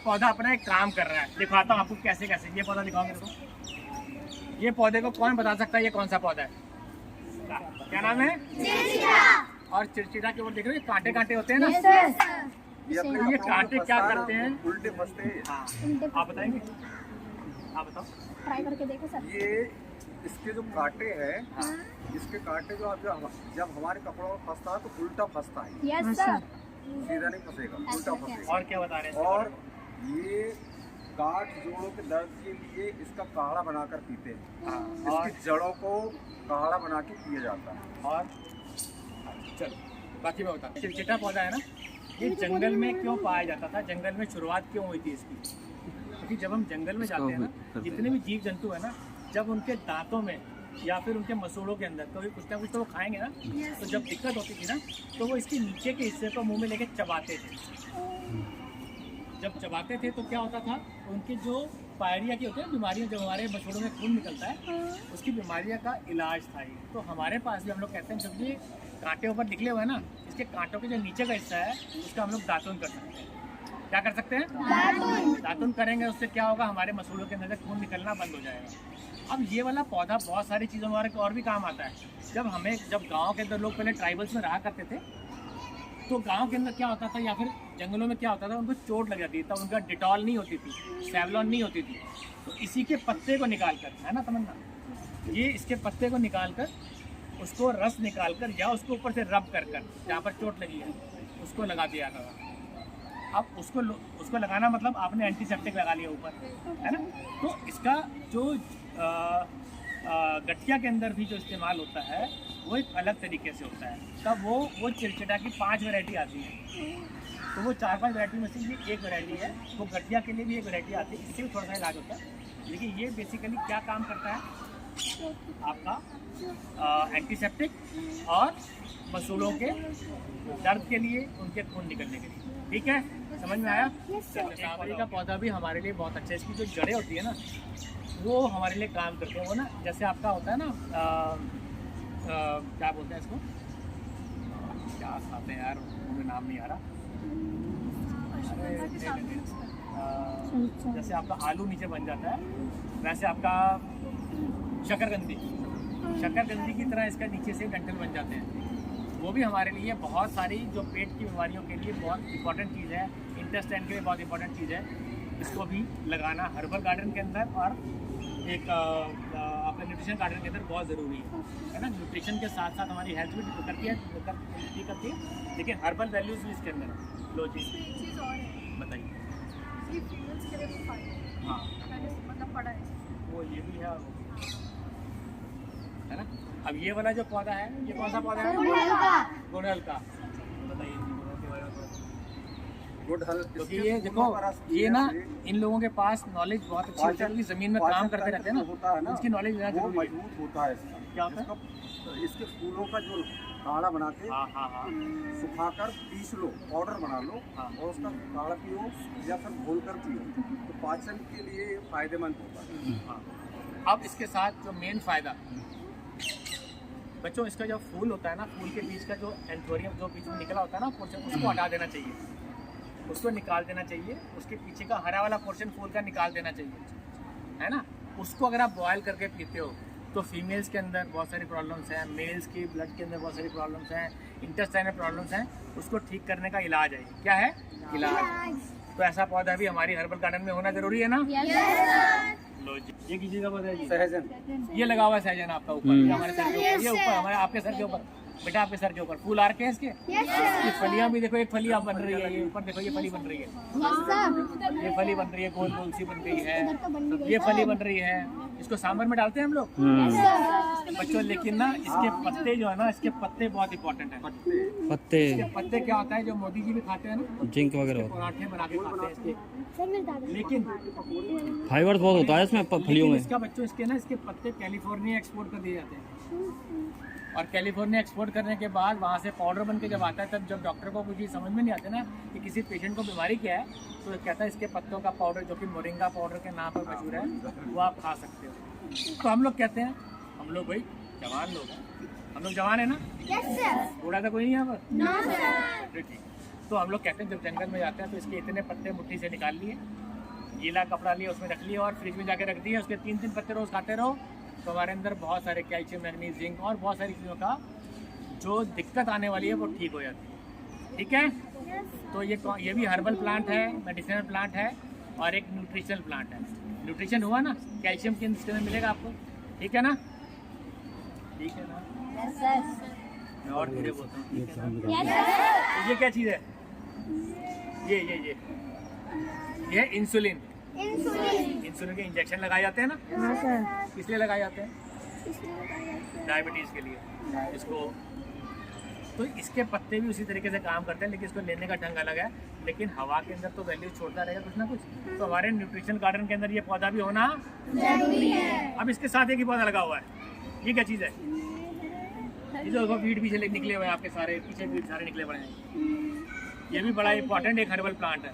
पौधा अपना एक काम कर रहा है। दिखाता हूँ आपको कैसे कैसे। ये पौधा दिखाओ मेरे को। ये पौधे को कौन बता सकता है ये कौन सा पौधा है? क्या नाम है? और चिड़चिड़ा के वो देख रहे हो कांटे कांटे होते हैं ना, ये कांटे क्या करते हैं? उल्टे फंसते हैं। हाँ, आप बताएंगे? आप बताओ। ट्राई करके देखो सर। ये इसके जो कांटे हैं, इसके कांटे जो जब हमारे कपड़ों में फंसता है तो उल्टा फंसता है। Yes sir. सीधा नहीं फंसेगा, उल्टा फंसेगा। और क्या बता रहे हैं? और ये गांठ जोड़ों के दर्द के लिए इसका काढ़ा बनाकर पीते हैं। इसकी जड़ों को काढ़ा बना के पिया जाता है। और चलो बाकी मैं बता। चिड़चिटा पौधा है ना, ये जंगल में क्यों पाया जाता था? जंगल में शुरुआत क्यों हुई थी इसकी? क्योंकि जब हम जंगल में जाते हैं ना, जितने भी जीव जंतु है ना, जब उनके दांतों में या फिर उनके मसूड़ों के अंदर तो कुछ ना कुछ तो वो खाएंगे ना, तो जब दिक्कत होती थी ना तो वो इसके नीचे के हिस्से को मुंह में लेके चबाते थे। जब चबाते थे तो क्या होता था, उनके जो पायरिया की होते हैं बीमारियां, जो हमारे मसूड़ों में खून निकलता है, उसकी बीमारियां का इलाज था ये। तो हमारे पास भी हम लोग कहते हैं जब ये कांटे ऊपर निकले हुए हैं ना, इसके कांटों के जो नीचे का हिस्सा है उसका हम लोग दातुन कर सकते हैं। क्या कर सकते हैं? दातुन करेंगे, उससे क्या होगा, हमारे मसूड़ों के अंदर से खून निकलना बंद हो जाएगा। अब ये वाला पौधा बहुत सारी चीज़ों में और भी काम आता है। जब गाँव के अंदर लोग पहले ट्राइबल्स में रहा करते थे, तो गांव के अंदर क्या होता था या फिर जंगलों में क्या होता था, उनको चोट लग जाती थी, तब उनका डिटॉल नहीं होती थी, सेवलॉन नहीं होती थी, तो इसी के पत्ते को निकाल कर, है ना तमन्ना, ये इसके पत्ते को निकाल कर, उसको रस निकाल कर या उसको ऊपर से रब कर जहाँ पर चोट लगी है उसको लगा दिया था। अब उसको लगाना मतलब आपने एंटीसेप्टिक लगा लिया ऊपर, है ना। तो इसका जो गठिया के अंदर भी जो इस्तेमाल होता है वो एक अलग तरीके से होता है। तब वो चिड़चिड़ा की 5 वैरायटी आती है, तो वो 4-5 वैरायटी में से ये एक वैरायटी है। वो गठिया के लिए भी एक वैरायटी आती है, इससे भी थोड़ा सा इलाज होता है। लेकिन ये बेसिकली क्या काम करता है आपका, एंटीसेप्टिक और मसूड़ों के दर्द के लिए, उनके खून निकलने के लिए। ठीक है, समझ में आया? स्ट्रॉबेरी का पौधा भी हमारे लिए बहुत अच्छा है। इसकी जो जड़ें होती है ना, वो हमारे लिए काम करते हैं। वो ना जैसे आपका होता है ना, क्या बोलते हैं इसको, क्या खाते हैं यार, मुझे नाम नहीं आ रहा। जैसे आपका आलू नीचे बन जाता है, वैसे आपका शकरकंदी की तरह इसका नीचे से डंठल बन जाते हैं। वो भी हमारे लिए बहुत सारी जो पेट की बीमारियों के लिए बहुत इंपॉर्टेंट चीज़ है, इंटेस्टाइन के लिए बहुत इंपॉर्टेंट चीज़ है। इसको भी लगाना हर्बल गार्डन के अंदर और एक अपने न्यूट्रिशन गार्डन के अंदर बहुत ज़रूरी है ना। न्यूट्रिशन के साथ साथ हमारी हेल्थ भी करती है, लेकिन हर्बल वैल्यूज भी इसके अंदर है। लो जी, बताइए। हाँ, वो ये भी है ना। अब ये वाला जो पौधा है, ये कौन सा पौधा है? गुड़हल का। बताइए गुड़हल। क्योंकि ये देखो, ये ना इन लोगों के पास नॉलेज बहुत अच्छी होती है, क्योंकि जमीन में काम करते रहते हैं ना, उसकी नॉलेज लेना जरूरी है। मजबूत होता है इसका। क्या होता है? इसके फूलों का जो काढ़ा बना के सुखाकर पीस लो, पाउडर बना लो, और उसका काढ़ा पियो या फिर घोल कर पियो, तो पाचन के लिए फायदेमंद होता है। अब इसके साथ जो मेन फायदा बच्चों, इसका जो फूल होता है ना, फूल के बीच का जो एंथोरियम जो बीच में निकला होता है ना पोर्शन, उसको हटा देना चाहिए, उसको निकाल देना चाहिए। उसके पीछे का हरा वाला पोर्शन फूल का निकाल देना चाहिए, है ना। उसको अगर आप बॉयल करके पीते हो तो फीमेल्स के अंदर बहुत सारी प्रॉब्लम्स हैं, मेल्स की ब्लड के अंदर बहुत सारी प्रॉब्लम्स हैं, इंटेस्टाइनल प्रॉब्लम्स हैं, उसको ठीक करने का इलाज है। क्या है? इलाज। तो ऐसा पौधा भी हमारी हर्बल गार्डन में होना जरूरी है ना। लो जी, ये किसी का पौधा है? सहजन। ये लगा हुआ है सहजन आपका ऊपर, ये हमारे सर के ऊपर, ये ऊपर हमारे आपके सर के ऊपर, बेटा आपके सर के ऊपर फूल आ रखे हैं इसके। ये फलियां भी देखो, एक फली आप बन रही है, ये ऊपर देखो, ये फली बन रही है, ये फली बन रही है, गोल गोल सी बन रही है, ये फली बन रही है। इसको सांभर में डालते हैं हम लोग बच्चों। लेकिन ना इसके पत्ते जो है ना, इसके पत्ते बहुत इंपॉर्टेंट है। पत्ते इसके पत्ते क्या होता है, जो मोदी जी भी खाते हैं ना, जिंक वगैरह, पराठे बना के खाते हैं इसके। लेकिन फाइबर बहुत होता है इसमें फलियों में। इसका बच्चों, इसके ना इसके पत्ते कैलिफोर्निया एक्सपोर्ट कर दिए जाते हैं, और कैलिफोर्निया एक्सपोर्ट करने के बाद वहाँ से पाउडर बन के जब आता है, तब जब डॉक्टर को कुछ समझ में नहीं आते ना कि किसी पेशेंट को बीमारी क्या है, तो कहता है इसके पत्तों का पाउडर, जो कि मोरिंगा पाउडर के नाम पर मशहूर है, वो आप खा सकते हो। तो हम लोग कहते हैं, हम लोग भाई जवान लोग हैं, हम लोग जवान है ना, बूढ़ा तो कोई नहीं है यहाँ पर। ठीक, तो हम लोग कहते हैं जब जंगल में जाते हैं तो इसके इतने पत्ते मुट्ठी से निकाल लिए, गीला कपड़ा लिया उसमें रख लिया और फ्रिज में जाके रख दिए, उसके 3-3 पत्ते रोज़ खाते रहो तो हमारे अंदर बहुत सारे कैल्शियम, मैग्नीज, जिंक और बहुत सारी चीज़ों का जो दिक्कत आने वाली है वो ठीक हो जाती है। ठीक है, तो ये भी हर्बल प्लांट है, मेडिसिनल प्लांट है और एक न्यूट्रिशनल प्लांट है। न्यूट्रिशन हुआ ना, कैल्शियम के अंदर मिलेगा आपको। ठीक है ना, ठीक है ना, मैं और धीरे बोलता हूँ। ठीक है ना, तो ये क्या चीज़ है? ये इंसुलिन के इंजेक्शन लगाए जाते हैं ना, इसलिए लगाए जाते हैं डायबिटीज़ के लिए इसको। तो इसके पत्ते भी उसी तरीके से काम करते हैं, लेकिन इसको लेने का ढंग अलग है। लेकिन हवा के अंदर तो वैल्यू छोड़ता रहेगा कुछ ना कुछ, तो हमारे न्यूट्रिशन गार्डन के अंदर ये पौधा भी होना जरूरी है। अब इसके साथ एक ही पौधा लगा हुआ है, ये क्या चीज़ है? ये जो वीड पीछे निकले हुए हैं आपके सारे, पीछे वीड सारे निकले पड़े हैं। ये भी बड़ा इंपॉर्टेंट एक हर्बल प्लांट है,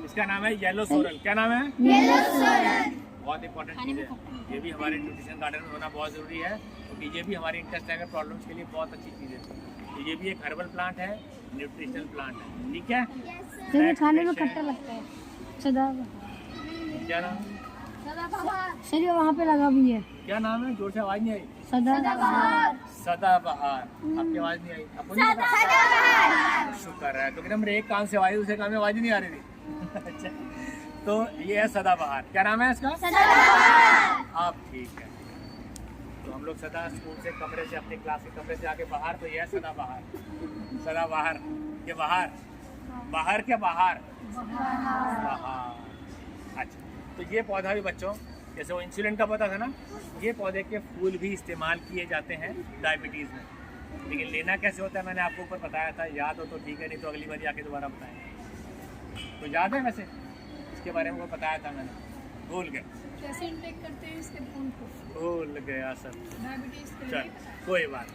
इसका नाम है येलो सोरल। क्या नाम है? येलो सोरल। बहुत इंपॉर्टेंट चीज़ है, ये भी हमारे न्यूट्रिशन गार्डन में होना बहुत ज़रूरी है, क्योंकि ये भी हमारे इंटेस्टाइनल प्रॉब्लम्स के लिए बहुत अच्छी चीज़ है। तो ये भी एक हर्बल प्लांट है, न्यूट्रिशनल प्लांट है। ठीक है, ये खाने में खट्टा लगता है। क्या नाम? सर ये वहाँ पे लगा भी है। क्या नाम है? जोर से आवाज़ नहीं आई। सदाबहार। सदाबहार। आपकी आवाज़ नहीं आई? आपको नहीं पता? शुक्र है, क्योंकि हमने एक कान से आवाज़ दूसरे कान में आवाज़ ही नहीं आ रही थी। अच्छा, तो ये है सदाबहार। क्या नाम है इसका? सदाबहार। आप ठीक है, तो हम लोग सदा स्कूल से कमरे से, अपने क्लास के कमरे से आके बाहर, तो ये है सदाबहार। सदाबहार, ये बाहर, बाहर क्या बाहर? बाहर। अच्छा, तो ये पौधा भी बच्चों, जैसे वो इंसुलिन का पौधा था ना, ये पौधे के फूल भी इस्तेमाल किए जाते हैं डायबिटीज़ में। लेकिन लेना कैसे होता है मैंने आपको ऊपर बताया था, याद हो तो ठीक है, नहीं तो अगली बार आके दोबारा बताएंगे। तो याद है वैसे इसके बारे में वो बताया था मैंने, भूल गए कैसे इंटेक करते हैं इसके फूल को? भूल गया सब। डायबिटीज के चल लिए कोई बात,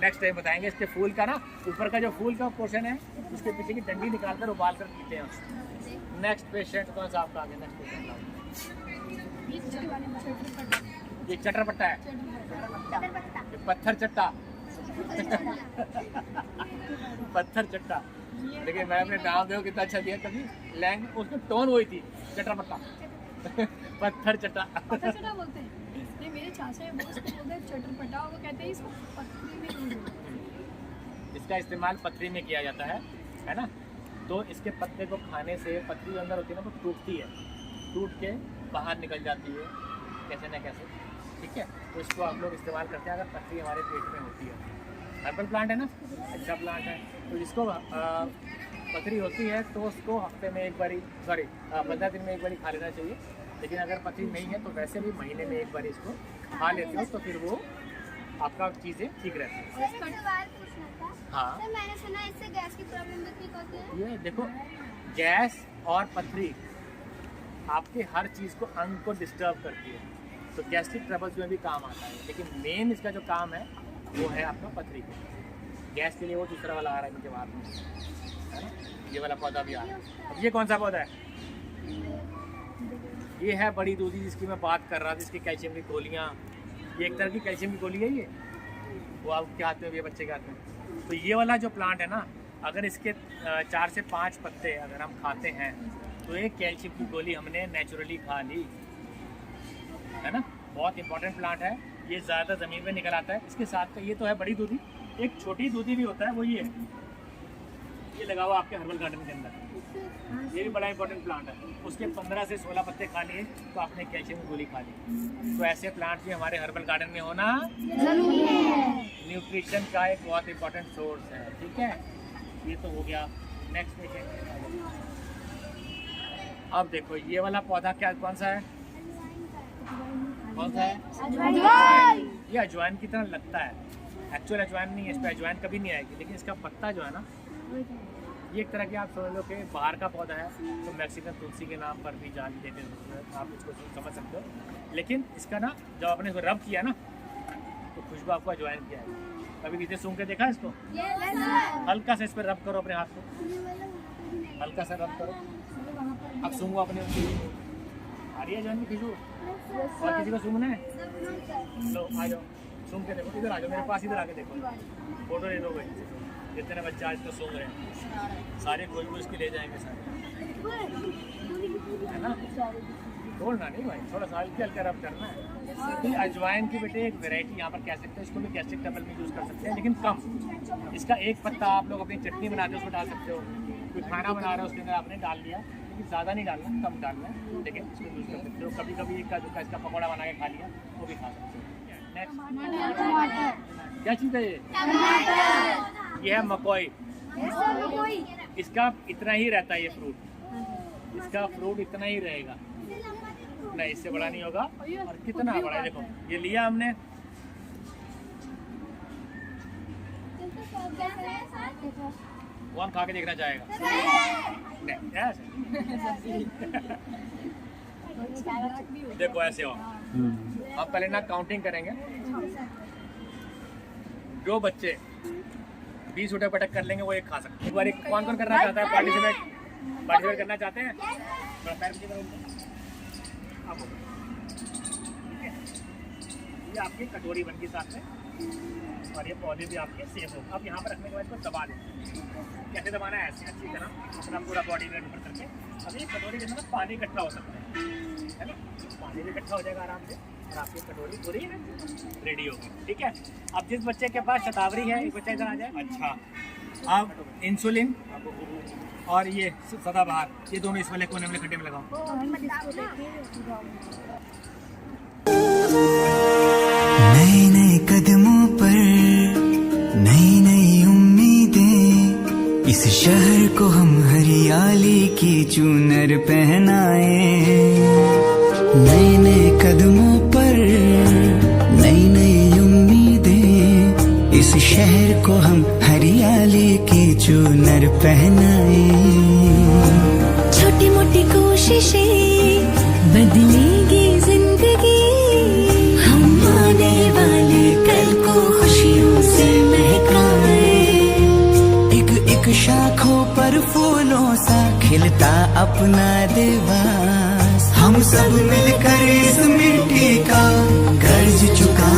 नेक्स्ट टाइम बताएंगे। इसके फूल का ना, ऊपर का जो फूल का पोर्शन है उसके पीछे की डंडी निकाल कर उबाल कर पीते हैं उसको। नेक्स्ट पेशेंट कौन सा आपका आगे? नेक्स्ट पेशेंट लाओ। ये चटरपट्टा है, ये पत्थर चट्टा। पत्थर चट्टा, देखिए मैं अपने नाम देखो कितना अच्छा दिया, कभी लैंग उसकी टोन वही थी, चटरपट्टा। पत्थर चट्टा बोलते हैं। नहीं, मेरे चाचा है वो इसको बोलते हैं चटरपटा, वो कहते हैं इसको पत्थरी में यूज होता है। इसका इस्तेमाल पथरी में किया जाता है ना। तो इसके पत्ते को खाने से पथरी अंदर होती है ना, वो टूटती है, टूट के बाहर निकल जाती है कैसे न कैसे। ठीक है, तो इसको हम लोग इस्तेमाल करते हैं अगर पथरी हमारे पेट में होती है। हर्बल प्लांट है ना, अच्छा प्लांट है। तो जिसको पथरी होती है तो उसको हफ्ते में एक बारी, 15 दिन में एक बारी खा लेना चाहिए। लेकिन अगर पथरी नहीं है तो वैसे भी महीने में एक बार इसको खा लेते हो तो फिर वो आपका चीज़ें ठीक रहती है। हाँ, तो मैंने सुना इससे गैस की प्रॉब्लम भी ठीक होती है। ये देखो, गैस और पथरी आपके हर चीज़ को, अंग को डिस्टर्ब करती है, तो गैस्ट्रिक ट्रबल्स में भी काम आता है। लेकिन मेन इसका जो काम है वो है आपका पथरी का। गैस के लिए वो दूसरा वाला आ रहा है मुझे बाहर में, है ना, ये वाला पौधा भी आ रहा है। अब ये कौन सा पौधा है? ये है बड़ी दूधी, जिसकी मैं बात कर रहा था, जिसकी कैल्शियम की गोलियाँ, ये एक तरह की कैल्शियम की गोली है ये, वो आपके हाथ में भी है, बच्चे के हाथ में। तो ये वाला जो प्लांट है ना, अगर इसके 4 से 5 पत्ते अगर हम खाते हैं तो एक कैल्शियम की गोली हमने नेचुरली खा ली, है ना। बहुत इंपॉर्टेंट प्लांट है ये, ज़्यादा ज़मीन में निकल आता है। इसके साथ का ये तो है बड़ी दूधी, एक छोटी दूधी भी होता है, वो ये है, ये लगा हुआ आपके हर्बल गार्डन के अंदर, ये भी बड़ा इंपॉर्टेंट प्लांट है। उसके 15 से 16 पत्ते खा लिए तो आपने कैल्शियम की गोली खा ली। तो ऐसे प्लांट भी हमारे हर्बल गार्डन में होना जरूरी है, न्यूट्रिशन का एक बहुत इंपॉर्टेंट सोर्स है। ठीक है, ये तो हो गया। नेक्स्ट पेशेंट, अब देखो ये वाला पौधा क्या, कौन सा है? कौन सा है? ये अजवाइन की तरह लगता है, एक्चुअल अजवाइन नहीं है, इस पर अजवाइन कभी नहीं आएगी। लेकिन इसका पत्ता जो है ना, ये एक तरह के आप समझ लो कि बाहर का पौधा है, तो मैक्सिकन तुलसी के नाम पर भी जान देते हैं, आप इसको समझ सकते हो। लेकिन इसका ना, जब आपने इसको रब किया ना तो खुशबू आपको अजवाइन की आएगी। कभी किसी सूंघ के देखा इसको? हल्का सा इस पर रब करो अपने हाथ को, हल्का सा रब करो, अब सूंघो अपने ऊपर, आ रही है अजवाइन की खुशबू? और किसी को सूंघना है? लो आ जाओ, सूंघ के देखो, इधर आ जाओ मेरे पास, इधर आके देखो, फोटो ले लो भाई। जितने बच्चे आज तो सो रहे हैं सारे कोई कोई इसके ले जाएंगे सारे, है ना। तोड़ना नहीं भाई, थोड़ा सा हल्के हल्के रब करना है। तो अजवाइन की बेटे एक वैरायटी यहाँ पर कह सकते हैं, इसको भी गैस्ट्रिक ट्रबल में यूज़ कर सकते हैं, लेकिन कम। इसका एक पत्ता आप लोग अपनी चटनी बनाते हो उसमें डाल सकते हो, कोई खाना बना रहे हो उसके अंदर आपने डाल लिया, लेकिन ज़्यादा नहीं डालना, कम डालना है, लेकिन इसको यूज़ कर सकते हो। कभी कभी एक का इसका पकौड़ा बना के खा लिया वो भी खा सकते हो। नेक्स्ट क्या चीज़ है ये है मकोई। इसका इतना ही रहता है ये फ्रूट, इसका फ्रूट इतना ही रहेगा, नहीं इससे बड़ा नहीं होगा। और कितना बड़ा है देखो, ये लिया हमने, कौन खा के देखना चाहेगा? नहीं ऐसे देखो ऐसे हो। अब पहले ना काउंटिंग करेंगे, जो बच्चे 20 उठक पटक कर लेंगे वो एक खा सकते हैं। एक बार कौन कौन करना चाहता है पार्टिसिपेट करना चाहते हैं? अब ठीक है, ये आपकी कटोरी बन गई साथ में, और ये पौधे भी आपके सेफ हो। अब यहाँ पर रखने के बाद इसको दबा दें। कैसे दबाना है? ऐसे अच्छी तरह अपना पूरा बॉडी वेट ऊपर करके। अब ये कटोरी के अंदर पानी इकट्ठा हो सकता है ना, पानी भी इकट्ठा हो जाएगा आराम से, और आपकी कटोरी पूरी रेडी होगी। ठीक है, अब जिस बच्चे के पास शतावरी है, एक बच्चा इधर आ जाए। अच्छा, अब इंसुलिन और ये सदाबहार, ये दोनों इस वाले कोने में खड्डे में लगाओ। नए नए कदमों पर नई नई उम्मीदें, इस शहर को हम हरियाली की चूनर पहनाए। नए नए कदमों पर नई नई उम्मीदें, इस शहर को हम हरियाली की चूनर पहनाए। छोटी मोटी कोशिशें बदलेगी जिंदगी, हम आने वाले कल को खुशियों से महकाए। एक एक शाखों पर फूलों सा खिलता अपना देवास, हम सब मिलकर इस मिट्टी का कर्ज चुका